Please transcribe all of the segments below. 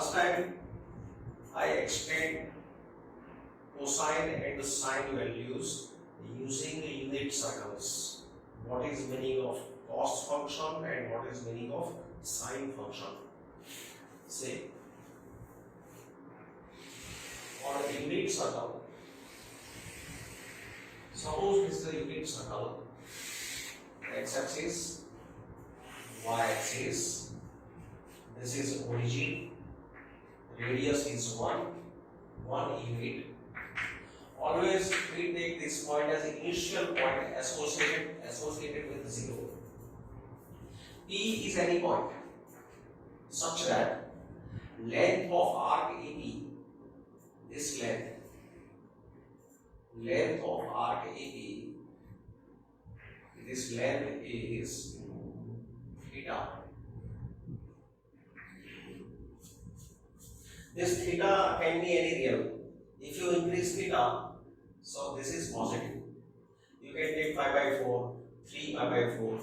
Last time I explained cosine and sine values using unit circles. What is meaning of cos function and what is meaning of sine function. Say on a unit circle, suppose this is a unit circle, x-axis, y-axis, this is origin, radius is 1 unit. Always we take this point as initial point associated with 0. P is any point such that length of arc AP, this length of arc AP, this length is theta. This theta can be any real. If you increase theta, so this is positive. You can take pi by 4, 3 pi by 4,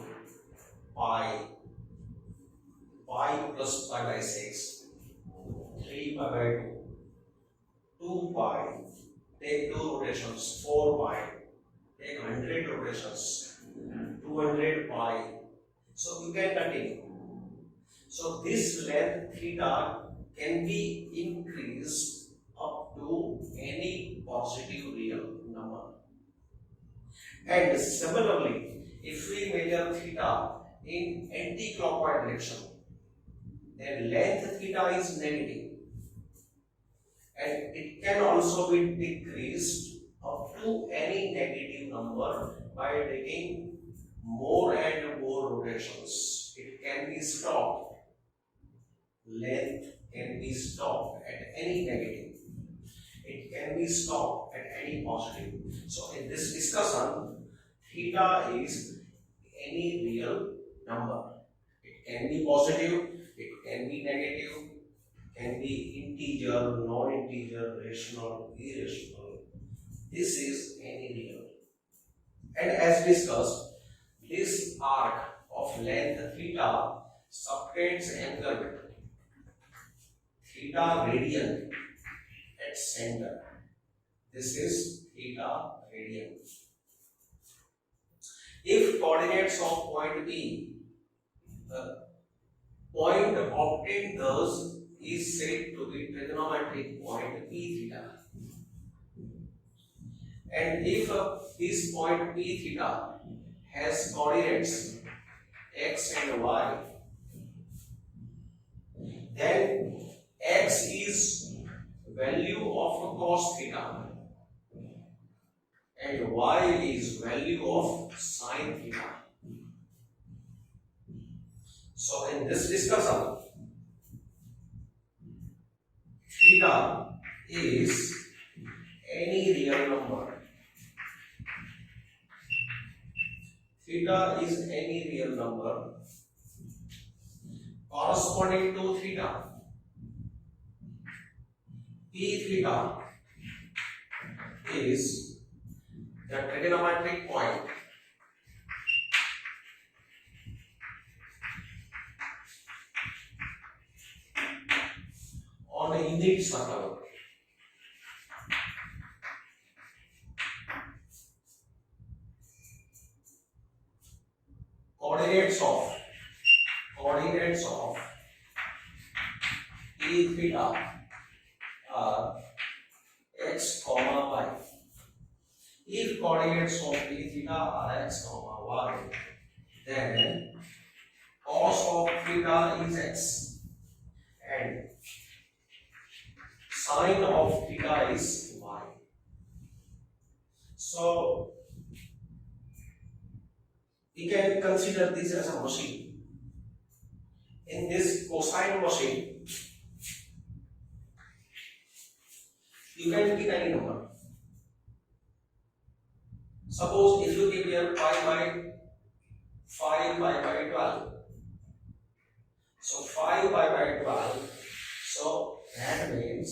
pi plus pi by 6, 3 pi by 2, 2 pi, take 2 rotations, 4 pi, take 100 rotations, 200 pi. So you can continue. So this length theta can be increased up to any positive real number. And similarly, if we measure theta in anti-clockwise direction, then length theta is negative, and it can also be decreased up to any negative number by taking more and more rotations. It can be stopped. Length can be stopped at any negative. It can be stopped at any positive. So in this discussion, theta is any real number. It can be positive, it can be negative, can be integer, non-integer, rational, irrational. This is any real. And as discussed, this arc of length theta subtends angle theta radian at center. This is theta radian. If coordinates of point P, the point obtained thus is said to be trigonometric point P theta. And if this point P theta has coordinates x and y, then x is value of cos theta and y is value of sin theta. So in this discussion, theta is any real number. Theta is any real number corresponding to theta. P theta is the trigonometric point on a unit circle. Coordinates of P theta are x comma y. If coordinates of P theta are x comma y, then cos of theta is x and sine of theta is y. So we can consider this as a machine. In this cosine machine, you can pick any number. Suppose if you give here pi by 5 pi by 12. So 5 pi by 12. So that means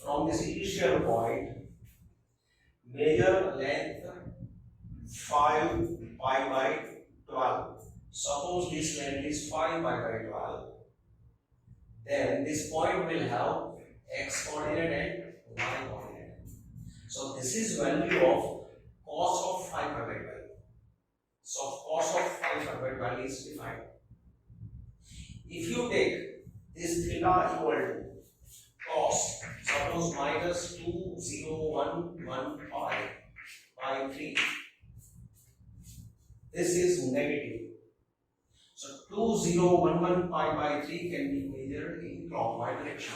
from this initial point, measure length 5 pi by 12. Suppose this length is 5 pi by 12. Then then this point will have x coordinate and y coordinate. So this is value of cos of 5 by 12. So cos of 5 by 12 is defined. If you take this theta equal to cos, suppose minus 2011 pi by 3, this is negative. So 2011 pi by 3 can be measured in clockwise direction.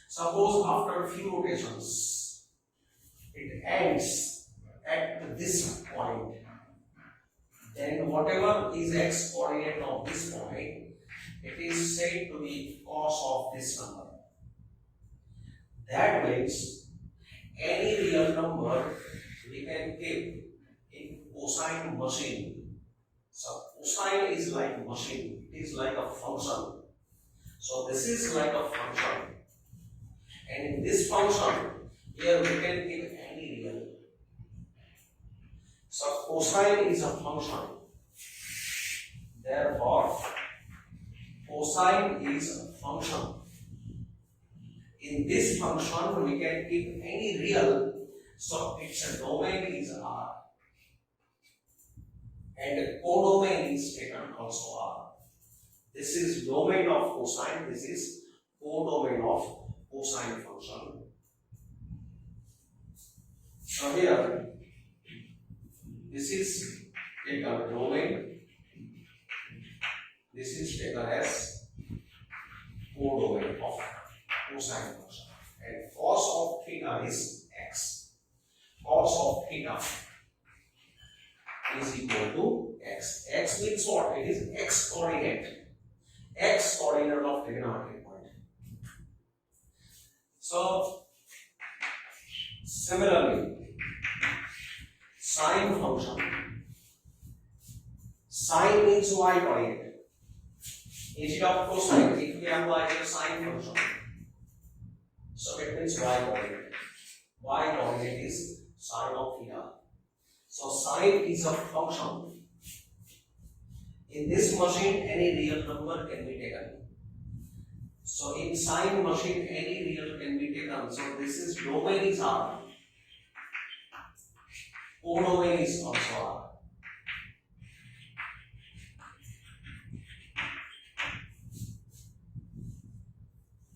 Suppose after a few rotations, it ends at this point, then whatever is x coordinate of this point, it is said to be cos of this number. That means any real number we can keep in cosine machine. So cosine is like machine, it is like a function. So this is like a function. And in this function, here we can give any real. So cosine is a function. Therefore, cosine is a function. In this function, we can give any real. So its domain is R. And codomain is taken also R. This is domain of cosine, this is codomain of cosine function. So here, this is taken domain, this is taken as codomain of cosine function. And cos of theta is x. Cos of theta is equal to x. X means what? It is x coordinate. X coordinate of trigonometric point. So, similarly, sine function. Sine means y coordinate. Instead of cosine, if we apply the sine function, so it means y coordinate. Y coordinate is sine of theta. So sine is a function. In this machine, any real number can be taken. So in sine machine, any real can be taken. So this is domain is R. Codomain is also R.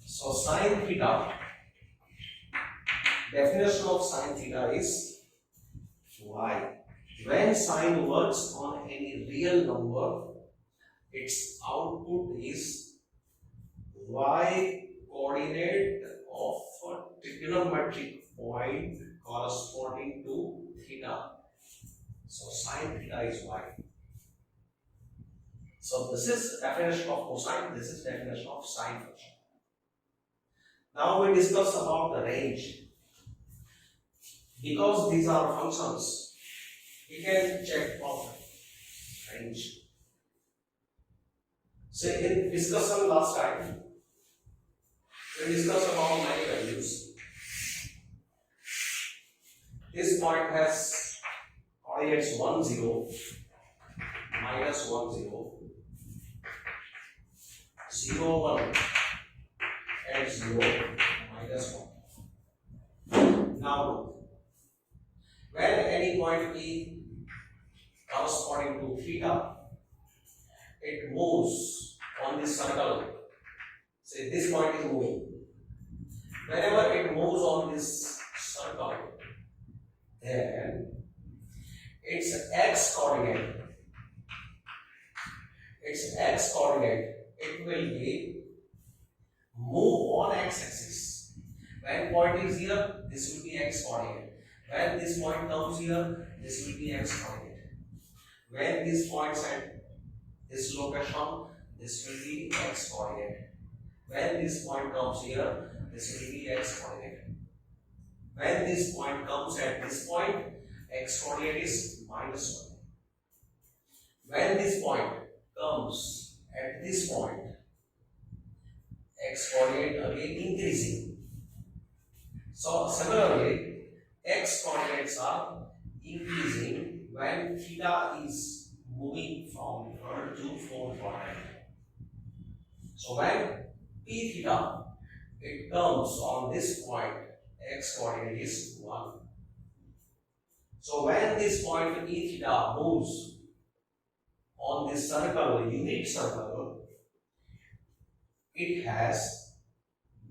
So sine theta, definition of sine theta is y. When sine works on any real number, its output is y coordinate of a trigonometric point corresponding to theta. So sine theta is y. So this is definition of cosine, this is definition of sine function. Now we discuss about the range. Because these are functions, we can check for range. So in discussion last time, we discussed about many values. This point has coordinates 1, 0, minus 1, 0, 0, 1, and 0, minus 1. Now look. When any point P corresponding to theta, it moves on this circle. Say this point is moving. Whenever it moves on this circle, then its x coordinate, it will be move on x axis. When point is here, this will be x coordinate. When this point comes here, this will be x coordinate. When this point is at this location, this will be x coordinate. When this point comes here, this will be x coordinate. When this point comes at this point, x coordinate is minus 1. When this point comes at this point, x coordinate again increasing. So similarly, x coordinates are increasing when theta is moving from third to fourth quadrant. So when p theta, it comes on this point, x coordinate is 1. So when this point p theta moves on this circle, unit circle, it has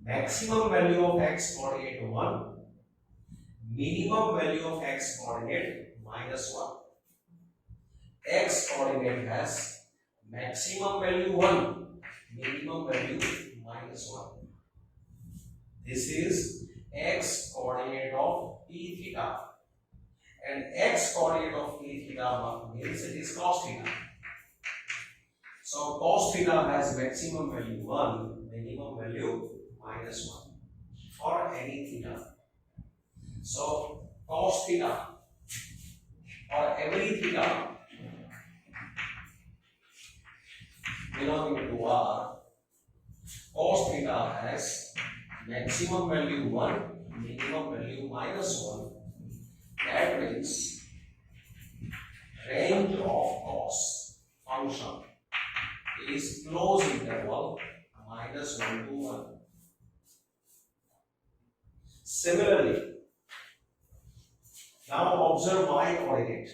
maximum value of x coordinate 1, minimum value of x coordinate minus 1. X coordinate has maximum value 1, minimum value minus 1. This is x coordinate of p theta, and x coordinate of p theta means it is cos theta. So cos theta has maximum value 1, minimum value minus 1 for any theta. So cos theta or every theta belonging to R, cos theta has maximum value 1, minimum value minus 1. That means range of cos function is closed interval minus 1 to 1. Similarly, now observe y coordinate.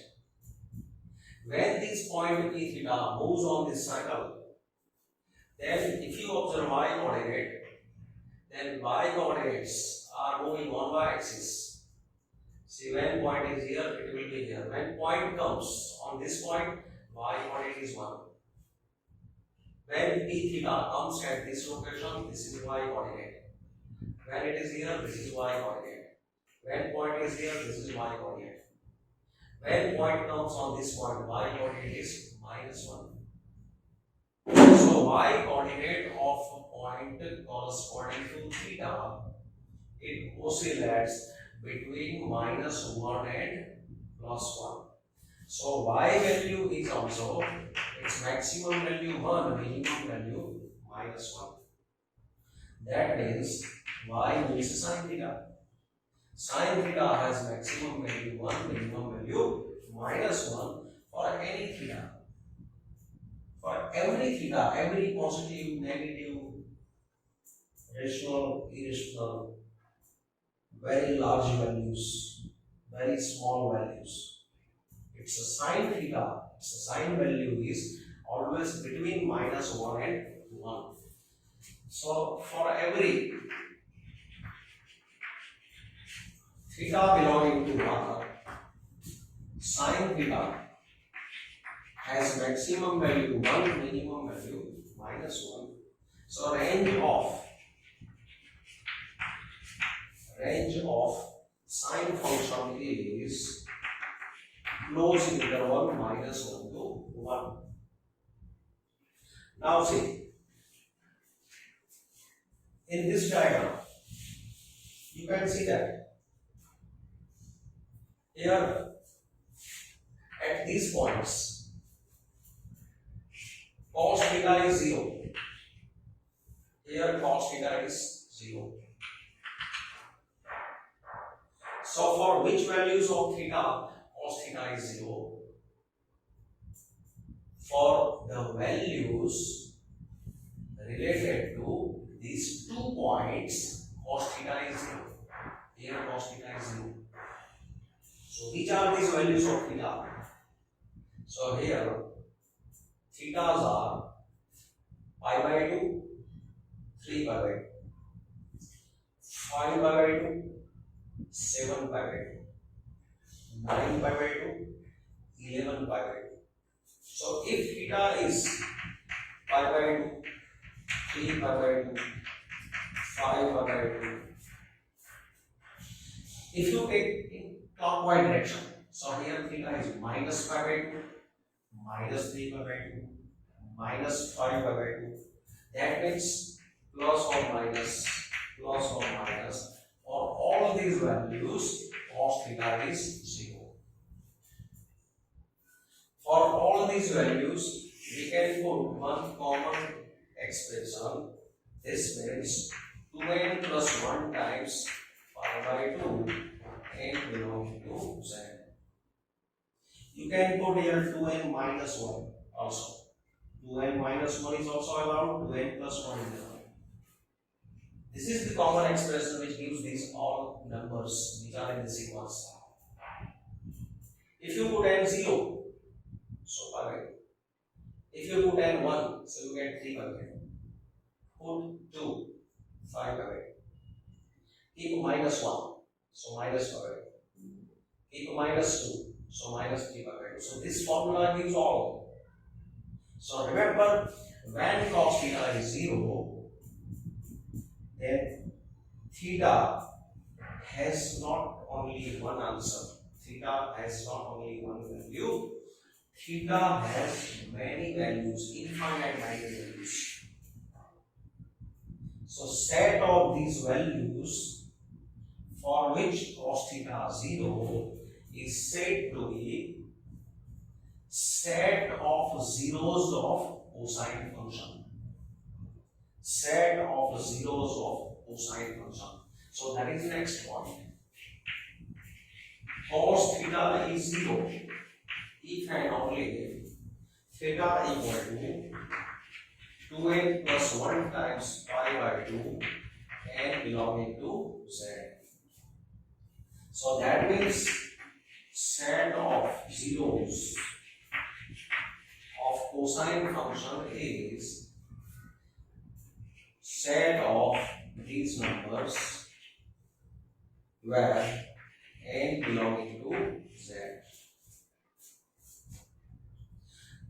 When this point p theta moves on this circle, then if you observe y coordinate, then y coordinates are moving on y axis. See, when point is here, it will be here. When point comes on this point, y coordinate is 1. When p theta comes at this location, this is y coordinate. When it is here, this is y coordinate. When point is here, this is y coordinate. When point comes on this point, y coordinate is minus 1. So y coordinate of a point corresponding to theta, it oscillates between minus 1 and plus 1. So y value is also its maximum value 1, minimum value minus 1. That means y means sin theta. Sin theta has maximum value 1, minimum value minus 1 for any theta. For every theta, every positive, negative, rational, irrational, very large values, very small values. It's a sin theta, its a sin value is always between minus 1 and 1. So for every theta belonging to R, sin theta has maximum value 1, minimum value minus 1. So range of sin function is closed interval minus 1 to 1. Now see, in this diagram, you can see that here at these points, cos theta is 0. Here cos theta is 0. So for which values of theta, cos theta is 0? For the values related to these 2 points, cos theta is 0. Here cos theta is 0. So which are these values of theta? So here thetas are pi by 2, 3 pi by 2, 5 pi by 2, 7 pi by 2, 9 pi by 2, 11 pi by 2. So if theta is pi by 2, 3 pi by 2, 5 pi by 2, if you take in clockwise direction, so here theta is minus pi by 2, minus 3 pi by 2, minus 5 pi by 2. That means plus or minus, for all these values, cos theta is 0. For all these values, we can put one common expression. This means 2n plus 1 times pi by 2 n belonging to z. You can put here 2n minus 1 also. 2n minus 1 is also allowed, 2n plus 1 is allowed. This is the common expression which gives these all numbers which are in the sequence. If you put n 0, so pi. If you put n 1, so you get 3 pi. Put 2, 5 pi. Keep minus 1, so minus pi. Keep minus 2, so minus 3 pi. So this formula gives all. So remember, when cos theta is 0, then theta has not only one answer. Theta has not only one value. Theta has many values, infinite many values. So set of these values for which cos theta 0 is said to be set of zeros of cosine function. Set of zeros of cosine function. So that is the next point. Cos theta is 0 if and only if theta equal to 2n plus 1 times pi by 2 and belonging to z. So that means set of zeros of cosine function is set of these numbers where n belonging to z.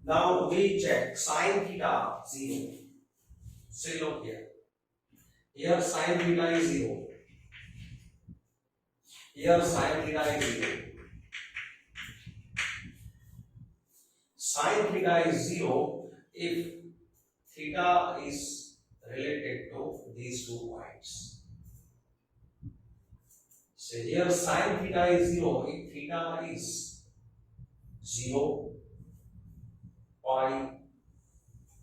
Now we check sin theta 0. See, look here. Here sin theta is 0. Here sin theta is 0. Sin theta is 0 if theta is related to these 2 points. So here sin theta is 0 if theta is 0, pi,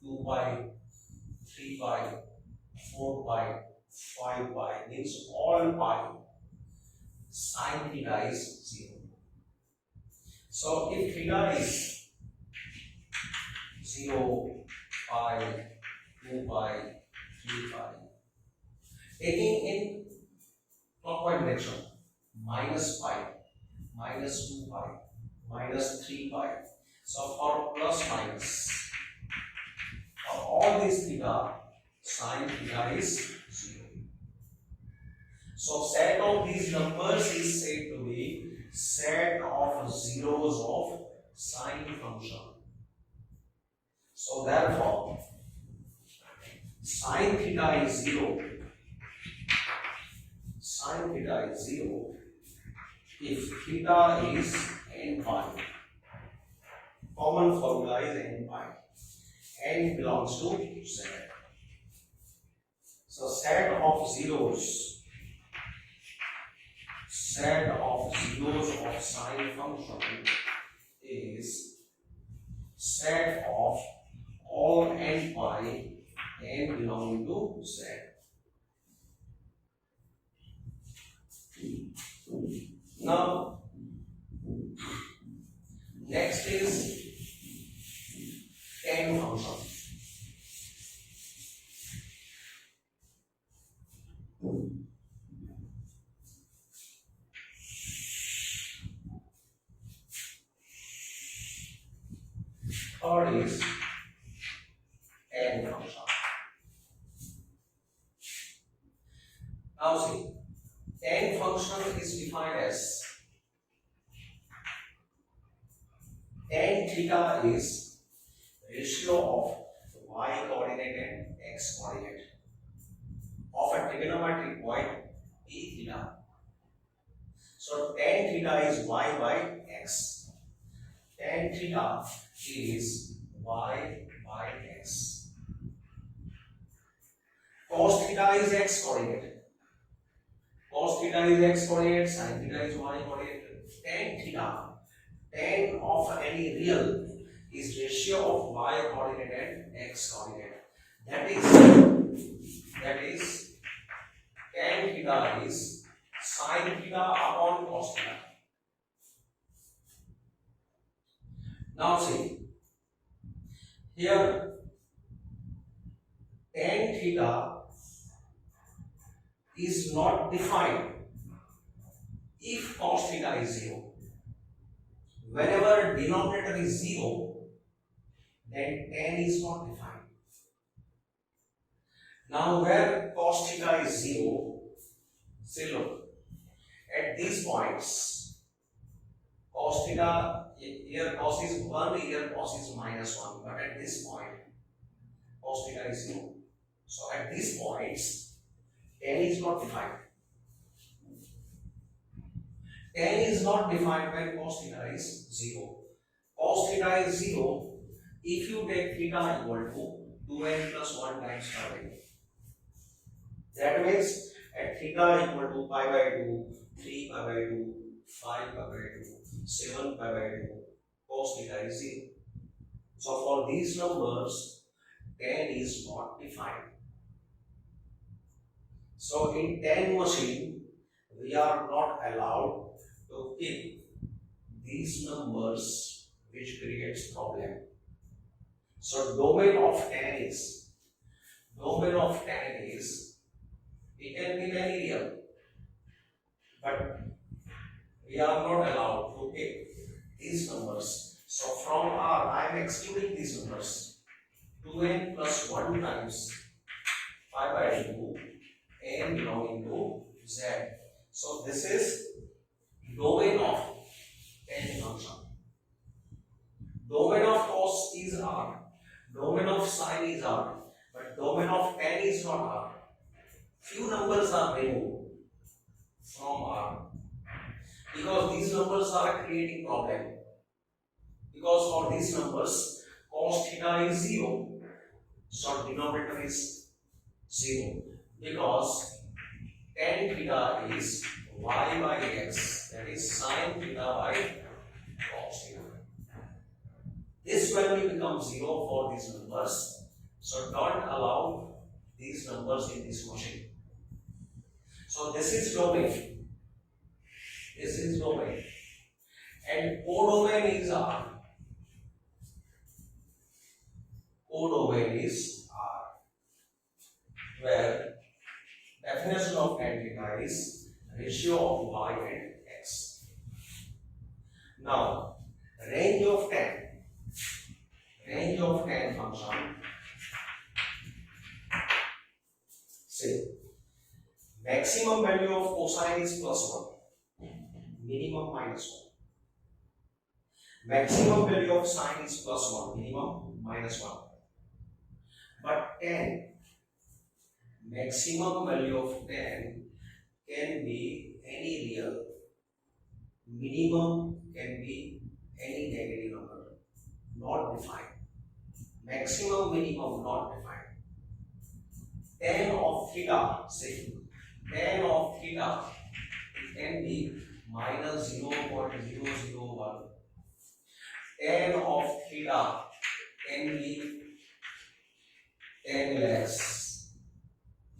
2 pi, 3 pi, 4 pi, 5 pi, means all pi, sin theta is 0. So if theta is 0, pi, 2 pi, 3 pi, taking in clockwise direction, minus pi, minus 2 pi, minus 3 pi. So for plus minus, for all these theta, sin theta is 0. So set of these numbers is said to be set of zeros of sine function. So therefore, sin theta is 0. Sin theta is 0 if theta is n pi. Common formula is n pi. N belongs to z. So set of zeros of sine function is set of all n pi n belonging to z. Now next is tan function. Third is tan function. Now see, tan function is defined as tan theta is ratio of y coordinate and x coordinate of a trigonometric point p theta. So tan theta is y by x. Tan theta is y by x. Cos theta is x coordinate. Cos theta is x coordinate, sin theta is y coordinate. Tan theta, tan of any real is ratio of y coordinate and x coordinate. That is tan theta is sin theta upon cos theta. Now see, here tan theta is not defined if cos theta is 0. Whenever denominator is 0, then tan is not defined. Now where cos theta is 0, say look, at these points, cos theta, here cos is 1, here cos is -1, but at this point, cos theta is 0. So at these points, tan is not defined. Tan is not defined when cos theta is 0. Cos theta is 0 if you take theta equal to 2n plus 1 times pi by 2. That means at theta equal to pi by 2, 3 pi by 2, 5 pi by 2, 7 pi by 2, cos theta is 0. So for these numbers, tan is not defined. So in tan machine, we are not allowed to keep these numbers which creates problem. So domain of tan is, it can be very real, but we are not allowed to keep these numbers. So from R, I am excluding these numbers. 2n plus 1 times pi by 2, n belonging to z. So this is domain of tan function. Domain of cos is R, domain of sin is R, but domain of tan is not R. Few numbers are removed from R because these numbers are creating problem. Because for these numbers, cos theta is 0, so denominator is 0. Because tan theta is y by x, that is sin theta by cos theta. This value becomes 0 for these numbers, so don't allow these numbers in this machine. So this is domain, and codomain is R. Codomain is R, where definition of tan theta is ratio of y and x. Now, range of tan function, say maximum value of cosine is +1, minimum -1. Maximum value of sine is +1, minimum -1. But tan, maximum value of tan can be any real, minimum can be any negative number, not defined. Maximum, minimum, not defined. Tan of theta, say tan of theta, it can be -0.001. Tan of theta can be 10 lakhs.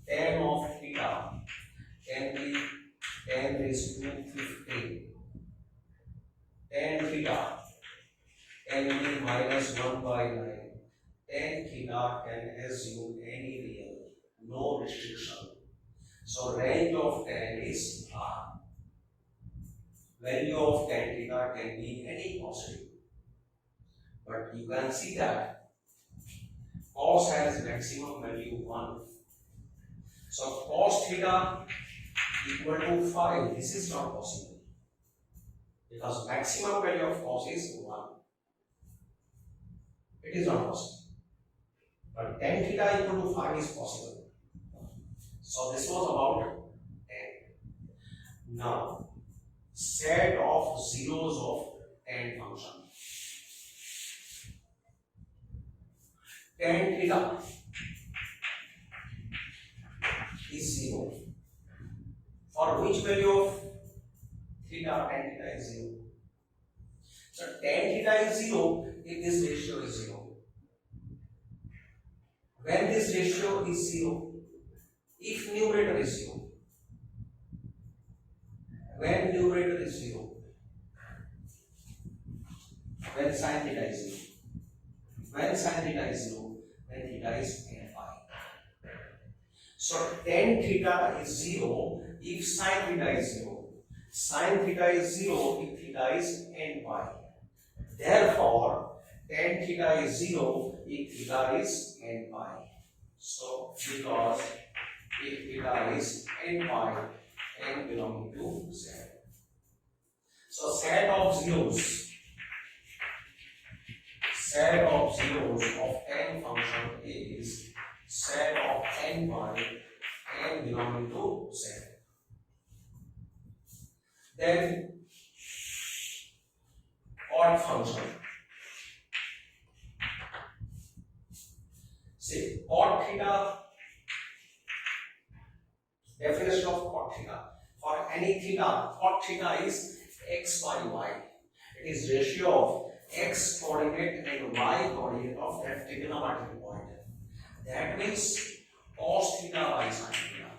Tan of theta can be 10 raised to 15. Tan theta can be -1/9. Tan theta can assume any real, no restriction. So range of tan is R. Value of tan theta can be any positive. But you can see that cos has maximum value 1. So cos theta equal to 5. This is not possible because maximum value of cos is 1. It is not possible. But tan theta equal to 5 is possible. So this was about tan. Now set of zeros of tan function. Tan theta is 0. For which value of theta tan theta is 0? So tan theta is 0 if this ratio is 0. When this ratio is 0, if numerator is 0, when numerator is 0, when sin theta is 0, when sin theta is 0, then theta is n pi. So So tan theta is 0 if sin theta is 0. Sin theta is 0 if theta is n pi. Therefore, tan theta is 0 if theta is n pi. So, because if theta is n pi, n belonging to z. So, set of zeros of n function is set of n pi, n belonging to z. Then, odd function. See, cot theta, definition of cot theta. For any theta, cot theta is x by y. It is ratio of x coordinate and y coordinate of that trigonometric point. That means cos theta by sin theta.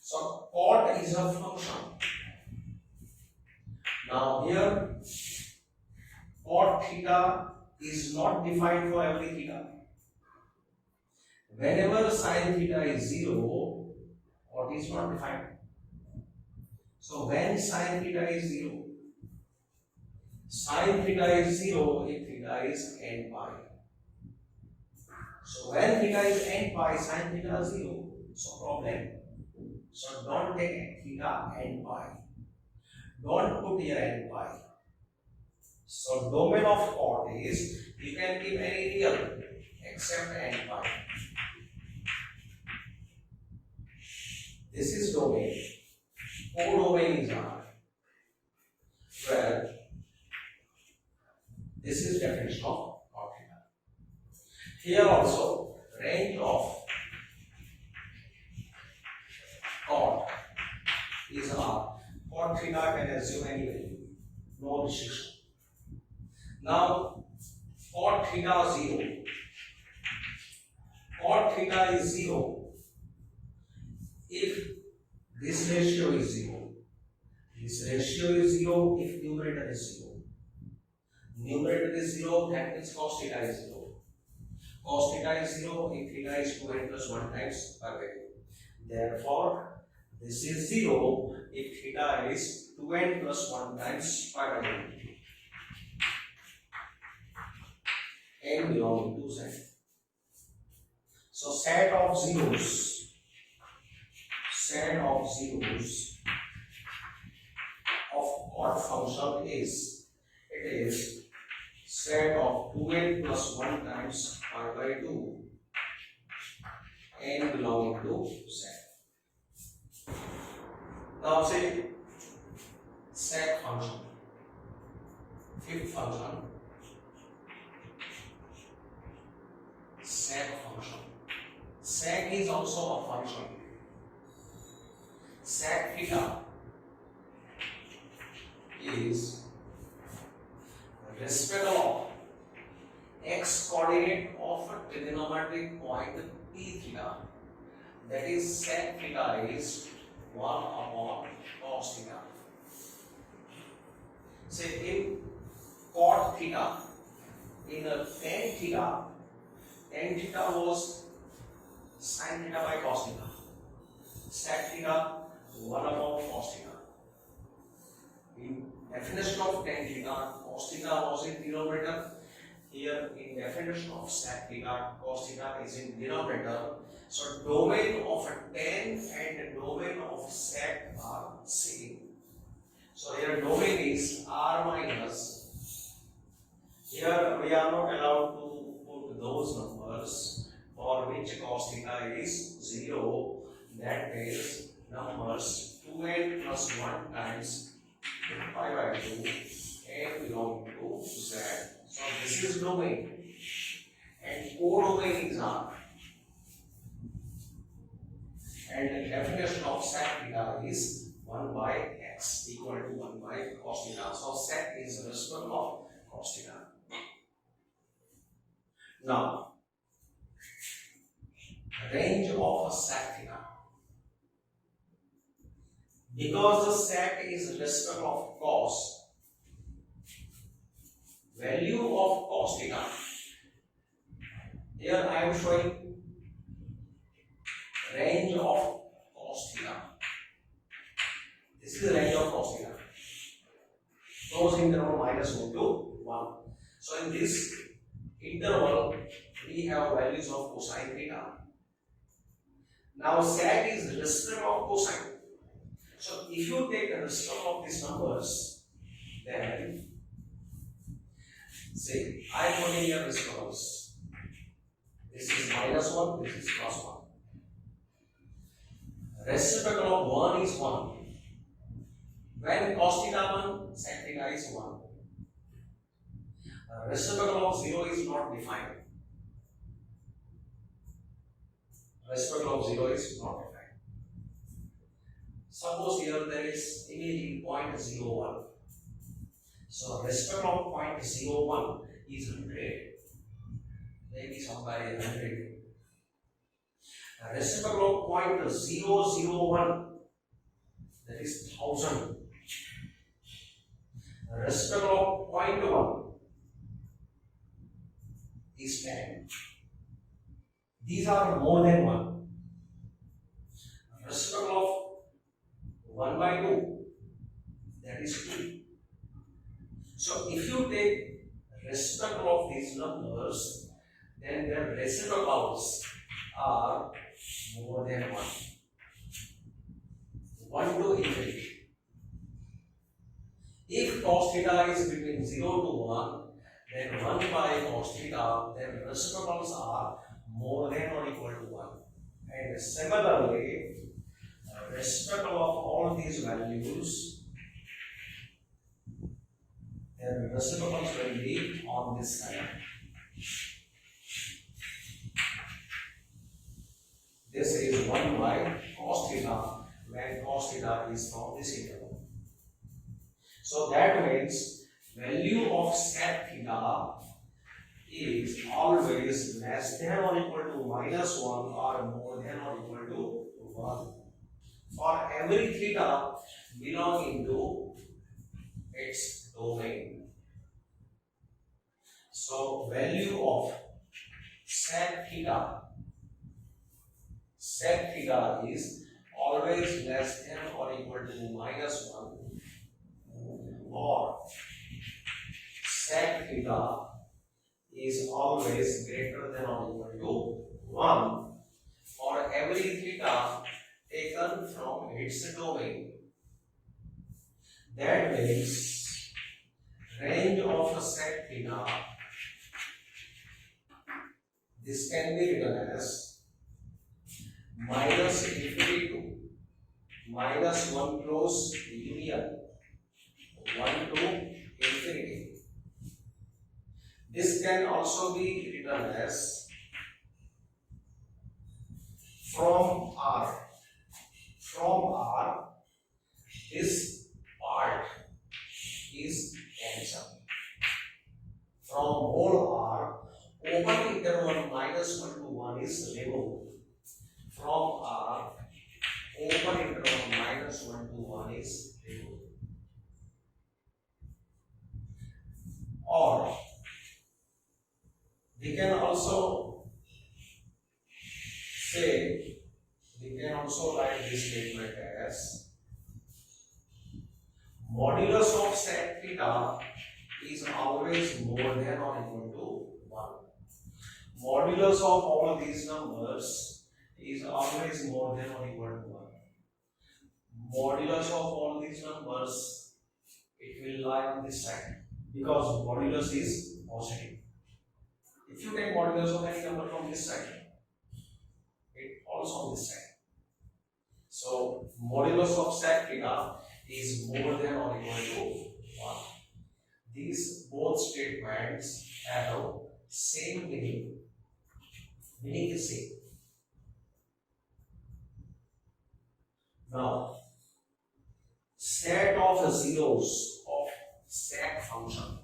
So cot is a function. Now here cot theta is not defined for every theta. Whenever sin theta is 0, cot is not defined. So when sin theta is 0, sin theta is 0 if theta is n pi. So when theta is n pi, sin theta is 0. So problem. So don't take theta n pi. Don't put here n pi. So domain of cot is you can give any real except n pi. This is domain. Codomain is R. Where this is definition of cot theta. Here also range of cot is R. Cot theta can assume any value. No restriction. Now cot theta 0. Cot theta is 0 if this ratio is 0. This ratio is 0 if numerator is 0. Numerator is 0, that means cos theta is 0. Cos theta is 0 if theta is 2n plus 1 times pi by 2. Therefore, this is 0 if theta is 2n plus 1 times pi by 2. N belonging to z. So set of zeros of cot function is, it is set of 2n plus 1 times pi by 2, n belonging to z. Now say sec function, fifth function, sec function. Sec is also a function. Sec theta is respect of x coordinate of a trigonometric point p theta. That is sec theta is 1 upon cos theta. Say in cot theta, in a tan theta was sin theta by cos theta. Sec theta 1 upon cos theta. In definition of tan theta, cos theta was in denominator. Here in definition of sec theta, cos theta is in denominator. So domain of a tan and domain of sec are same. So here domain is r minus. Here we are not allowed to put those numbers for which cos theta is 0. That is numbers 2n plus 1 times pi by 2 n belonging to z. So this is domain and codomain is R. And the definition of sec theta is 1 by x equal to 1 by cos theta. So sec is the reciprocal of cos theta. Now range of a sec theta. Because the sec is reciprocal of cos, value of cos theta. Here I am showing range of cos theta. This is the range of cos theta. Closed interval minus 1 to 1. So in this interval, we have values of cosine theta. Now sec is reciprocal of cosine. So if you take the reciprocal of these numbers, then say I put in your reciprocals. This is minus 1, this is plus 1. Reciprocal of 1 is 1. When cos theta 1, sec theta is 1. Reciprocal of 0 is not defined. Reciprocal of 0 is not defined. Suppose here there is immediately 0.01. So reciprocal of 0.01 is 100. Maybe somebody 100. Reciprocal of 0.001, that is 1000. Reciprocal of 0.1 is 10. These are more than 1. Reciprocal of 1 by 2, that is 2. So if you take reciprocal of these numbers, then their reciprocals are more than 1. 1 to infinity. If cos theta is between 0 to 1, then 1 by cos theta, then reciprocals are more than or equal to 1. And similarly, reciprocal of all these values, then reciprocals will be on this side. This is 1 by cos theta when cos theta is from this interval. So that means value of sec theta is always less than or equal to minus 1 or more than or equal to 1 for every theta belonging to its domain. So value of sec theta is always less than or equal to minus 1, or sec theta is always greater than or equal to 1 for every theta taken from its domain. That means range of sec theta, this can be written as minus infinity to minus 1 close union 1 to infinity. This can also be written as from R. From R, this part is cancelled. From whole R, open interval minus 1 to 1 is removed. From R, open interval minus 1 to 1 is removed. Or we can also write this statement as modulus of sec theta is always more than or equal to 1. Modulus of all these numbers is always more than or equal to 1. Modulus of all these numbers, it will lie on this side because modulus is positive. If you take modulus of any number from this side, it also on this side. So modulus of sec theta is more than or equal to 1. These both statements have same meaning. Meaning is same. Now, set of zeros of sec function.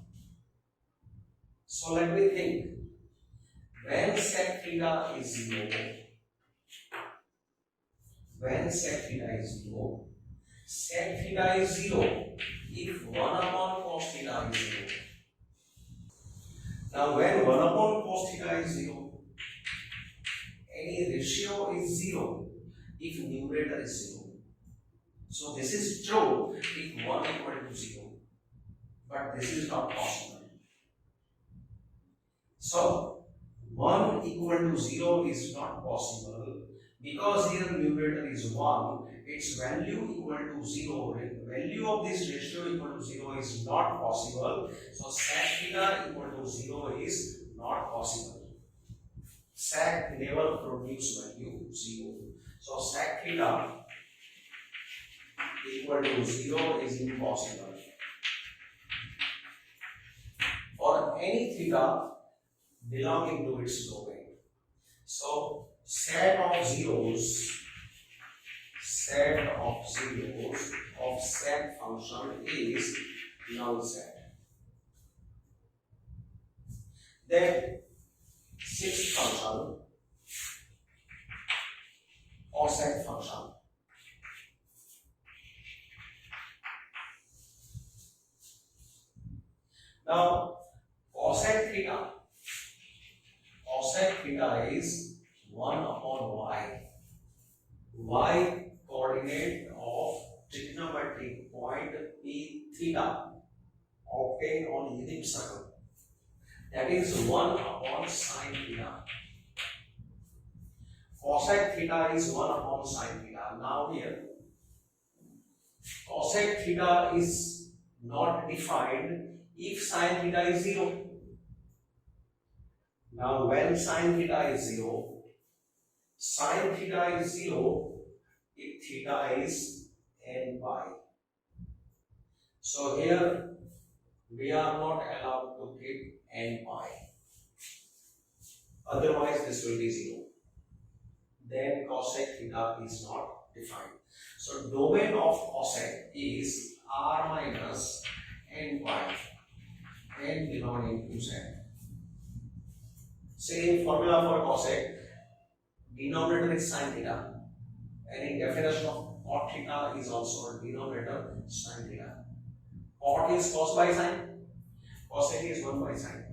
So let me think. When sec theta is 0, sec theta is 0 if 1 upon cos theta is 0. Now when 1 upon cos theta is 0, any ratio is 0, if numerator is 0. So this is true if 1 equal to 0, but this is not possible. So 1 equal to 0 is not possible because here numerator is 1, its value equal to 0, value of this ratio equal to 0 is not possible. So sec theta equal to 0 is not possible. Sec never produce value 0. So sec theta equal to 0 is impossible. For any theta belonging to its domain. So set of zeros of set function is null set. Then sixth function, offset function. Now offset theta is 1 upon y. Y coordinate of trigonometric point P theta obtained on unit circle. That is 1 upon sine theta. Cosec theta is 1 upon sine theta. Now here, cosec theta is not defined if sine theta is 0. Now when sine theta is 0, sine theta is 0 if theta is n pi. So here we are not allowed to keep n pi. Otherwise this will be 0. Then cosec theta is not defined. So domain of cosec is r minus n pi, n belonging to z. Same formula for cosec, denominator is sin theta, and in definition of cot theta is also denominator sin theta. Cot is cos by sin, cosec is 1 by sin.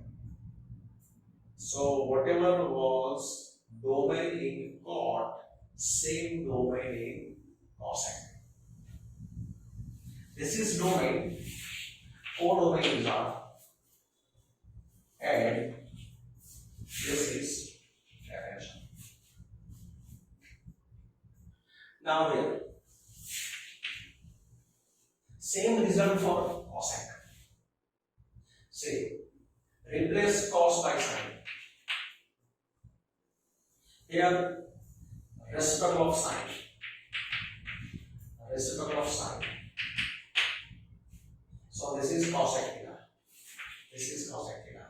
So whatever was domain in cot, same domain in cosec. This is domain, codomains are, and this is definition. Now here, same result for cosec. Say, replace cos by sin. Here, reciprocal of sin. So this is cosec theta. This is cosec theta.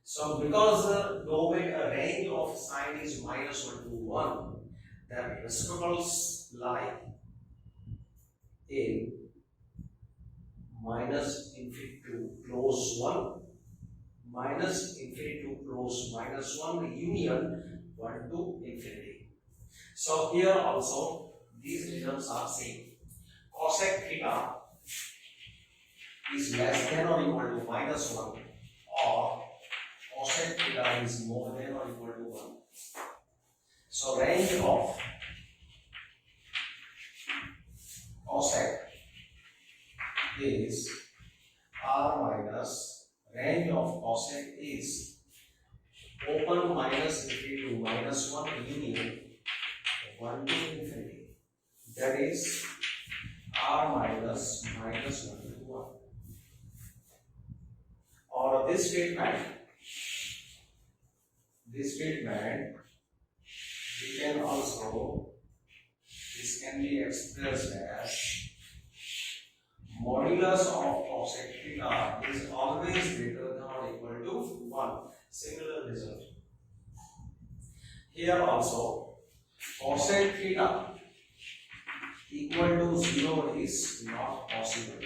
So because the domain range of sine is minus 1 to 1, the reciprocals lie in minus infinity to close 1, minus infinity to close minus 1, union 1 to infinity. So here also these results are same. Cosec theta is less than or equal to minus 1, or cosec theta is more than or equal to 1. So range of cosec is r minus, range of cosec is open minus infinity to minus 1, union 1 to infinity. That is r minus minus 1 to 1. Or this statement we can also, this can be expressed as modulus of cosec theta is always greater than or equal to 1. Similar result. Here also, cosec theta equal to 0 is not possible,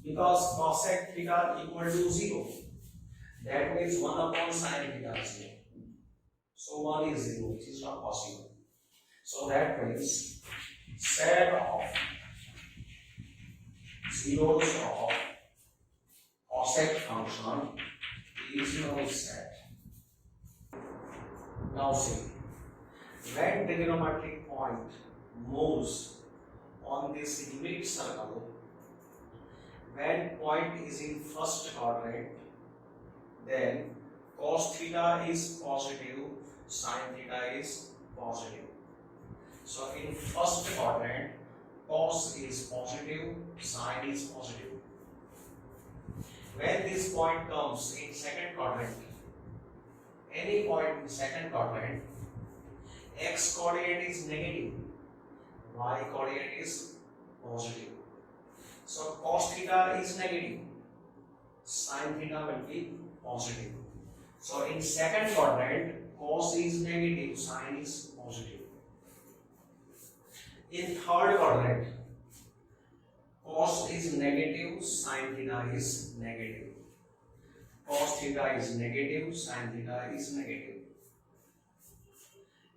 because cosec theta equal to 0, that means 1 upon sine theta is 0. So 1 is 0, which is not possible. So that means set of zeros of cosec function is null set. Now see, When trigonometric point moves on this unit circle, when point is in first quadrant, then cos theta is positive, sin theta is positive. So in first quadrant, cos is positive, sin is positive. When this point comes in second quadrant, any point in second quadrant, x coordinate is negative, y coordinate is positive. So cos theta is negative, sin theta will be positive. So in second quadrant, cos is negative, sin is positive. In third quadrant, cos is negative, sin theta is negative. Cos theta is negative, sin theta is negative.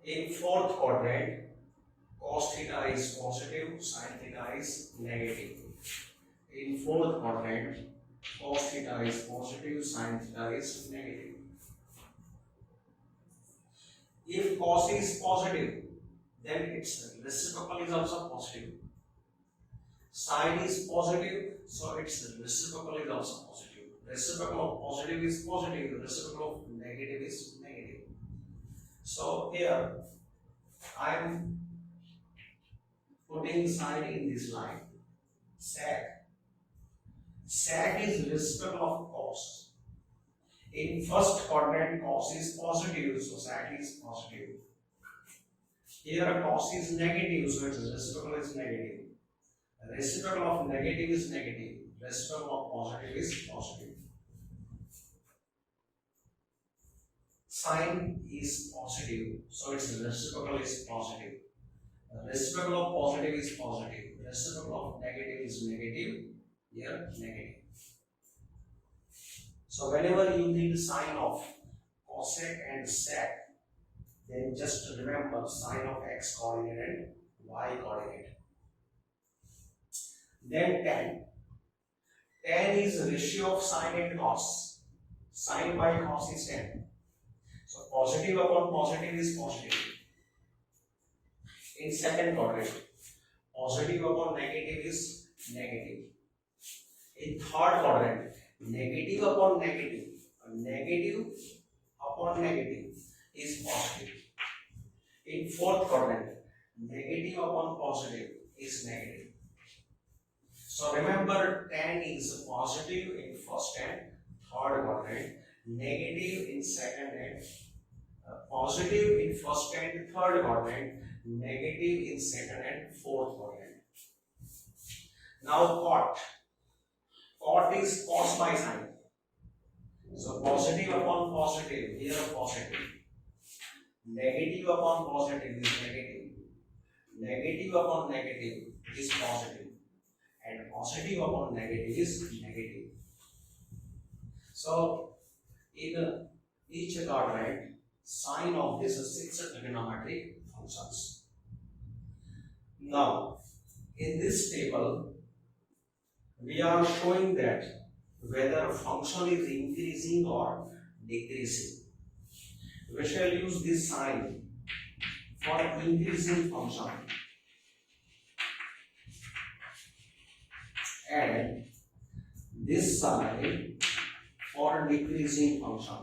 In fourth quadrant, cos theta is positive, sin theta is negative. In fourth quadrant, cos theta is positive, sin theta is negative. If cos is positive, then its reciprocal is also positive. Sin is positive, so its reciprocal is also positive. Reciprocal of positive is positive, reciprocal of negative is negative. So here I am putting sine in this line. Sec. Sec is reciprocal of cos. In first quadrant, cos is positive, so sec is positive. Here cos is negative, so its reciprocal is negative. Reciprocal of negative is negative. Reciprocal of positive is positive. Sine is positive, so its reciprocal is positive. Reciprocal of positive is positive. Reciprocal of negative is negative. Here negative. So whenever you need sine of cosec and sec, then just remember sine of x coordinate and y coordinate. Then tan. Tan is the ratio of sine and cos. Sine by cos is tan. So positive upon positive is positive. In second quadrant, positive upon negative is negative. In third quadrant, negative upon negative, negative upon negative is positive. In fourth quadrant, negative upon positive is negative. So remember, tan is positive in first and third quadrant, negative in second and positive in first and third quadrant, negative in second and fourth quadrant. Now cot. Cot is cos by sine. So positive upon positive, here positive. Negative upon positive is negative. Negative upon negative is positive. And positive upon negative is negative. So in each quadrant, sine of this is 6 trigonometric functions. Now, in this table, we are showing that whether a function is increasing or decreasing. We shall use this sign for increasing function and this sign for decreasing function.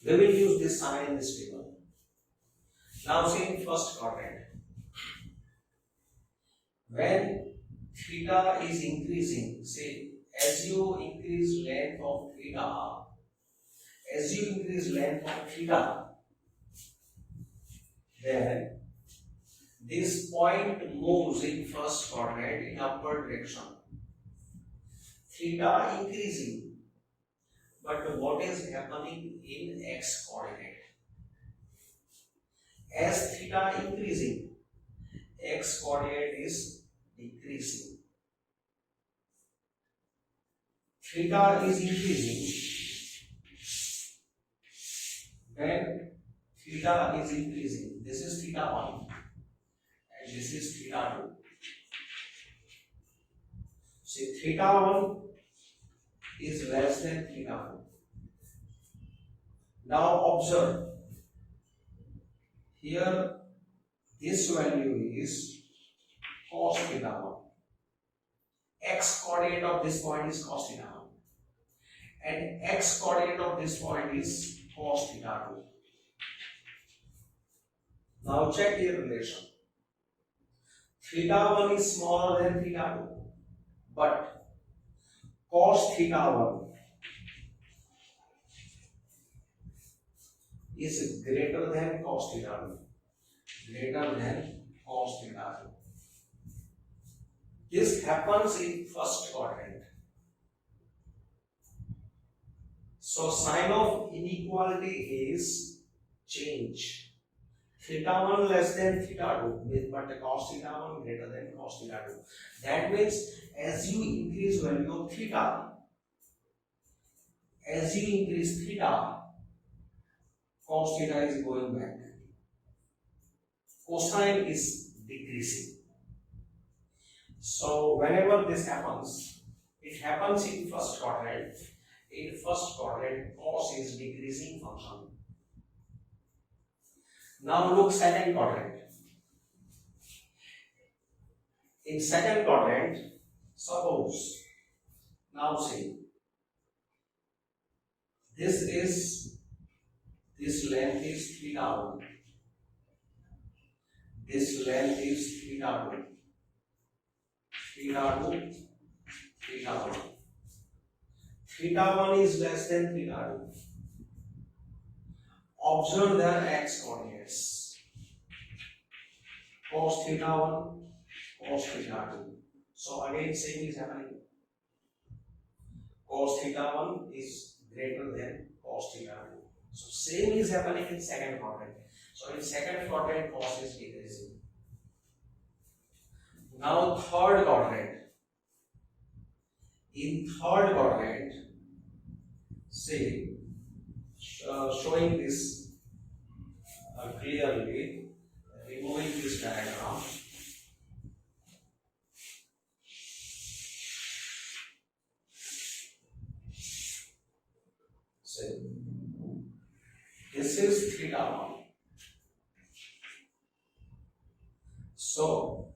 We will use this sign in this table. Now see in first quadrant. When theta is increasing, say as you increase length of theta, then this point moves in first quadrant in upward direction. Theta increasing, but what is happening in x coordinate? As theta increasing, x coordinate is decreasing. Theta is increasing when theta is increasing. This is theta 1 and this is theta 2. See, theta 1 is less than theta 2. Now observe here, this value is cos theta 1. X coordinate of this point is cos theta 1 and x coordinate of this point is cos theta 2. Now check the relation. Theta 1 is smaller than theta 2, but cos theta 1 is greater than cos theta 2. Greater than cos theta 2. This happens in first quadrant. So sign of inequality is change. Theta 1 less than theta 2, but cos theta 1 greater than cos theta 2. That means as you increase value of theta, as you increase theta, cos theta is going back. Cosine is decreasing. So whenever this happens, it happens in first quadrant. In first quadrant, cos is decreasing function. Now look second quadrant. In second quadrant, suppose, now see, this length is theta 1. This length is theta 2. Theta 2, theta 1. Theta 1 is less than theta 2. Observe their x coordinates. Cos theta 1, cos theta 2. So again same is happening. Cos theta 1 is greater than cos theta 2. So same is happening in second quadrant. So in second quadrant cos is decreasing. Now third quadrant. In third quadrant, say showing this clearly, removing this diagram. Say this is theta 1. So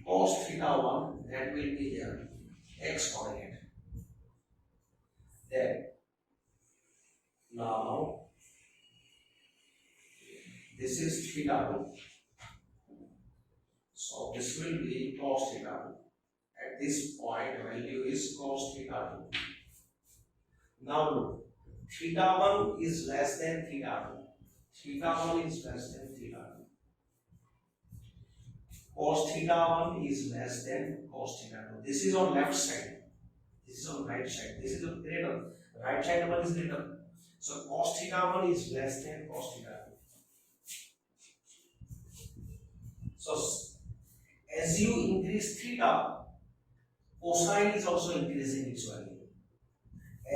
cos theta 1, that will be here x coordinate. Then now this is theta 2. So this will be cos theta 2. At this point value is cos theta 2. Now look, theta 1 is less than theta 2. Theta 1 is less than theta 2. Cos theta 1 is less than cos theta 2. This is on left side. This is on right side. This is on greater. Right side 1 is greater. So cos theta 1 is less than cos theta 2. So as you increase theta, cosine is also increasing its value.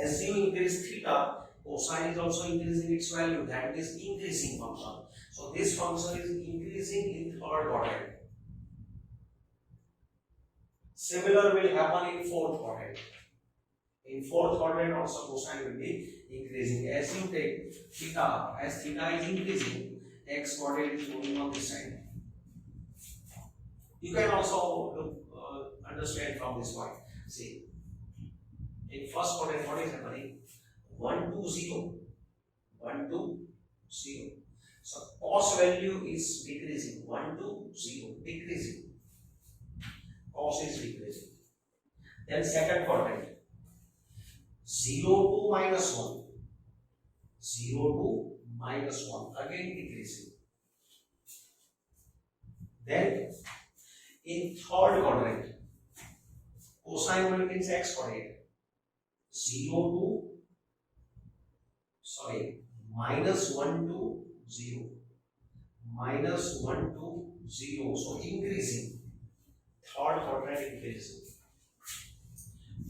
As you increase theta, cosine is also increasing its value. That is increasing function. So this function is increasing in third quadrant. Similar will happen in fourth quadrant. In fourth quadrant also cosine will be increasing. As you take theta, as theta is increasing, x coordinate is moving on this side. You can also look, understand from this point. See, in first quadrant what is happening? 1 to 0. 1 to 0. So cos value is decreasing. 1 to 0. Decreasing. Cos is decreasing. Then second quadrant. 0 to minus 1. 0 to minus 1. Again decreasing. Then in third quadrant, cosine will means x coordinate. 0 to, minus 1 to 0. Minus 1 to 0. So increasing. Third quadrant increasing.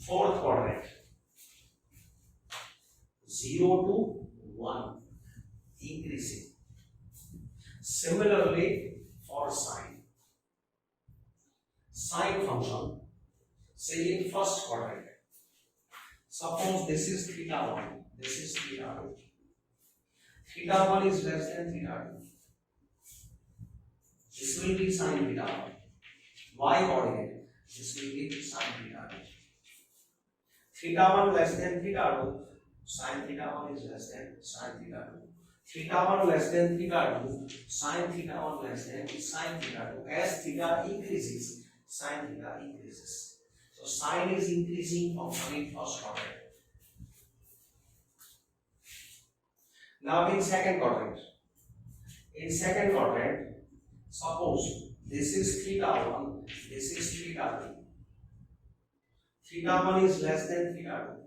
Fourth quadrant. 0 to 1. Increasing. Similarly for sine. Sine function, say in first quadrant. Suppose this is theta 1, this is theta 2. theta 1 is less than theta 2. This will be sin theta 1. Y coordinate. This will be sin theta 2. Theta 1 less than theta 2. Sin theta 1 is less than sin theta 2. Theta 1 less than theta 2. Sin theta 1 less than sin theta 2. As theta increases, sin theta increases. So sin is increasing function in first quadrant. Now in second quadrant. In second quadrant, suppose this is theta 1, this is theta 2. Theta 1 is less than theta 2.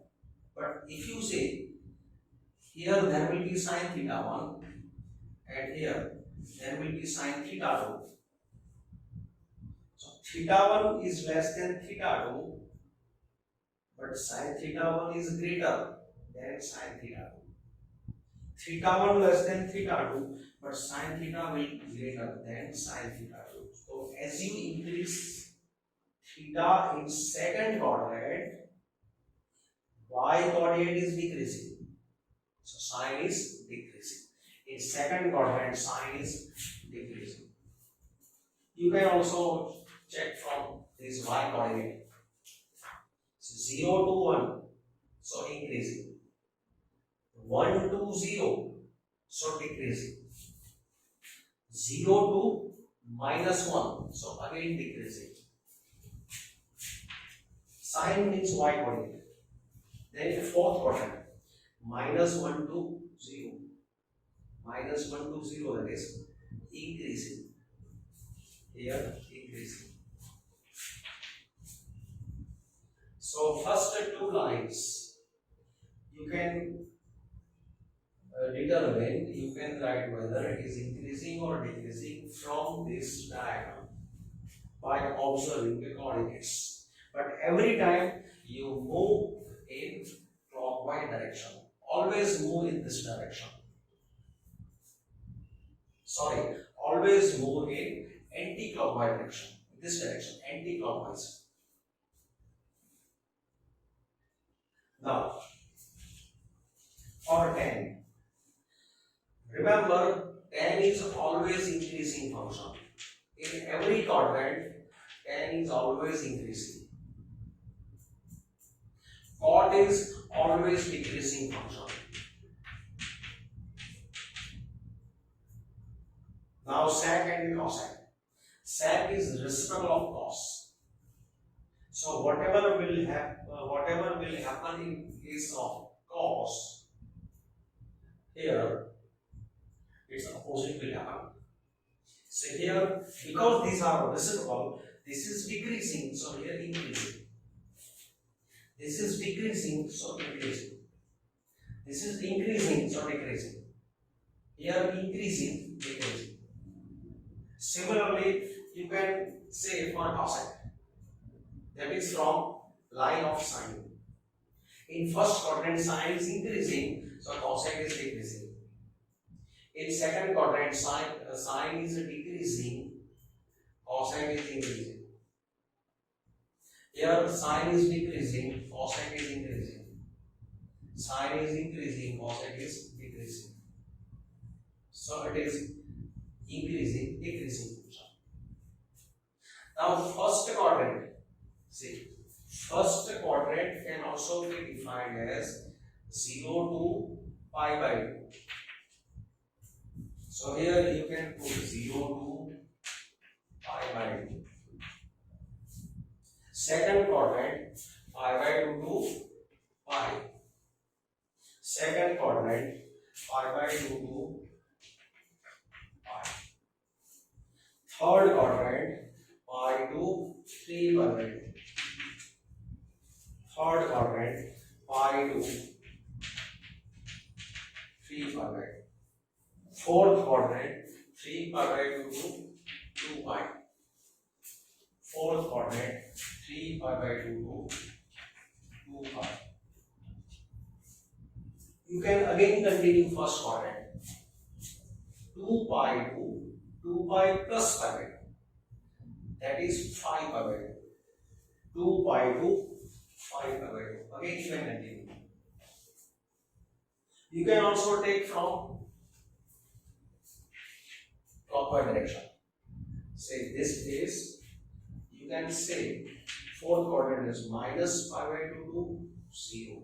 But if you say here there will be sin theta 1 and here there will be sin theta 2. So theta 1 is less than theta 2, but sin theta 1 is greater than sin theta 2. Theta 1 less than theta 2, but sin theta will be greater than sin theta 2. So as you increase theta in second quadrant, y coordinate is decreasing. So sin is decreasing. In second quadrant, sin is decreasing. You can also check from this y coordinate. So 0 to 1, so increasing. 1 to 0, so decreasing. 0 to -1, so again decreasing. Sin means y coordinate. Then fourth quadrant, -1 to 0. -1 to 0, that is increasing. Here increasing. So first two lines you can determine, you can write whether it is increasing or decreasing from this diagram by observing the coordinates. But every time you move in clockwise direction, always move in this direction. Sorry, always move in anti-clockwise direction. This direction, anti-clockwise. Now, for tan, remember tan is always increasing function. In every quadrant, tan is always increasing. Cot is always decreasing function. Now sec and cosec. Sec is reciprocal of cos. So whatever will happen in case of cos, here its opposite will happen. So here, because these are reciprocal, this is decreasing, so here increasing. This is decreasing, so increasing. This is increasing, so decreasing. Here increasing, decreasing. Similarly, you can say for cosec, that is from line of sine. In first quadrant, sine is increasing, so cosec is decreasing. In second quadrant, sine is decreasing, cosec is increasing. Here sine is decreasing, cosec is increasing. Sine is increasing, cosec is decreasing. So it is increasing, decreasing function. Now first quadrant, see, first quadrant can also be defined as 0 to pi by 2. So here you can put 0 to pi by 2. Second quadrant, pi by 2 to pi. Second quadrant, pi by 2 to pi. Third quadrant, pi to 3 pi by 2. Third quadrant, pi to 3 pi by 2. Fourth quadrant, 3 pi by 2 to 2 pi. Fourth quadrant, 3 pi by 2 to 2 pi. You can again continue first quadrant. 2 pi to 2 pi plus pi by 2. That is 5 pi by 2. 2 pi to 5 pi by 2. Again you can continue. You can also take from clockwise direction. Say this is, you can say fourth quadrant is minus pi by 2 to 0.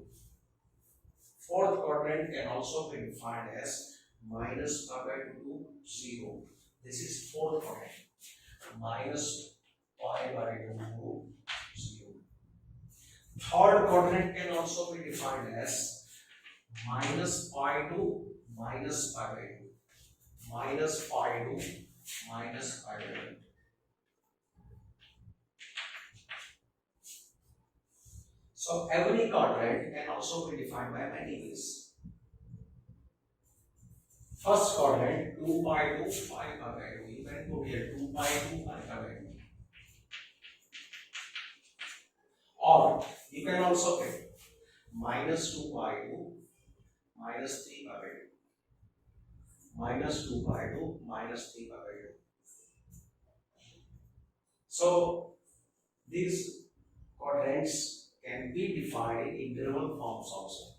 Fourth quadrant can also be defined as minus pi by 2 to 0. This is fourth quadrant. Minus pi by 2 to 0. Third quadrant can also be defined as minus pi to minus pi by 2. Minus pi to minus pi by 2. So every quadrant can also be defined by many ways. First quadrant 2 pi to 5 pi by 2. You can put here 2 pi to 5 pi by 2. Or you can also get minus 2 pi to minus 3 pi by 2. Minus 2 pi to minus 3 pi by 2. So these quadrants can be defined in interval forms also.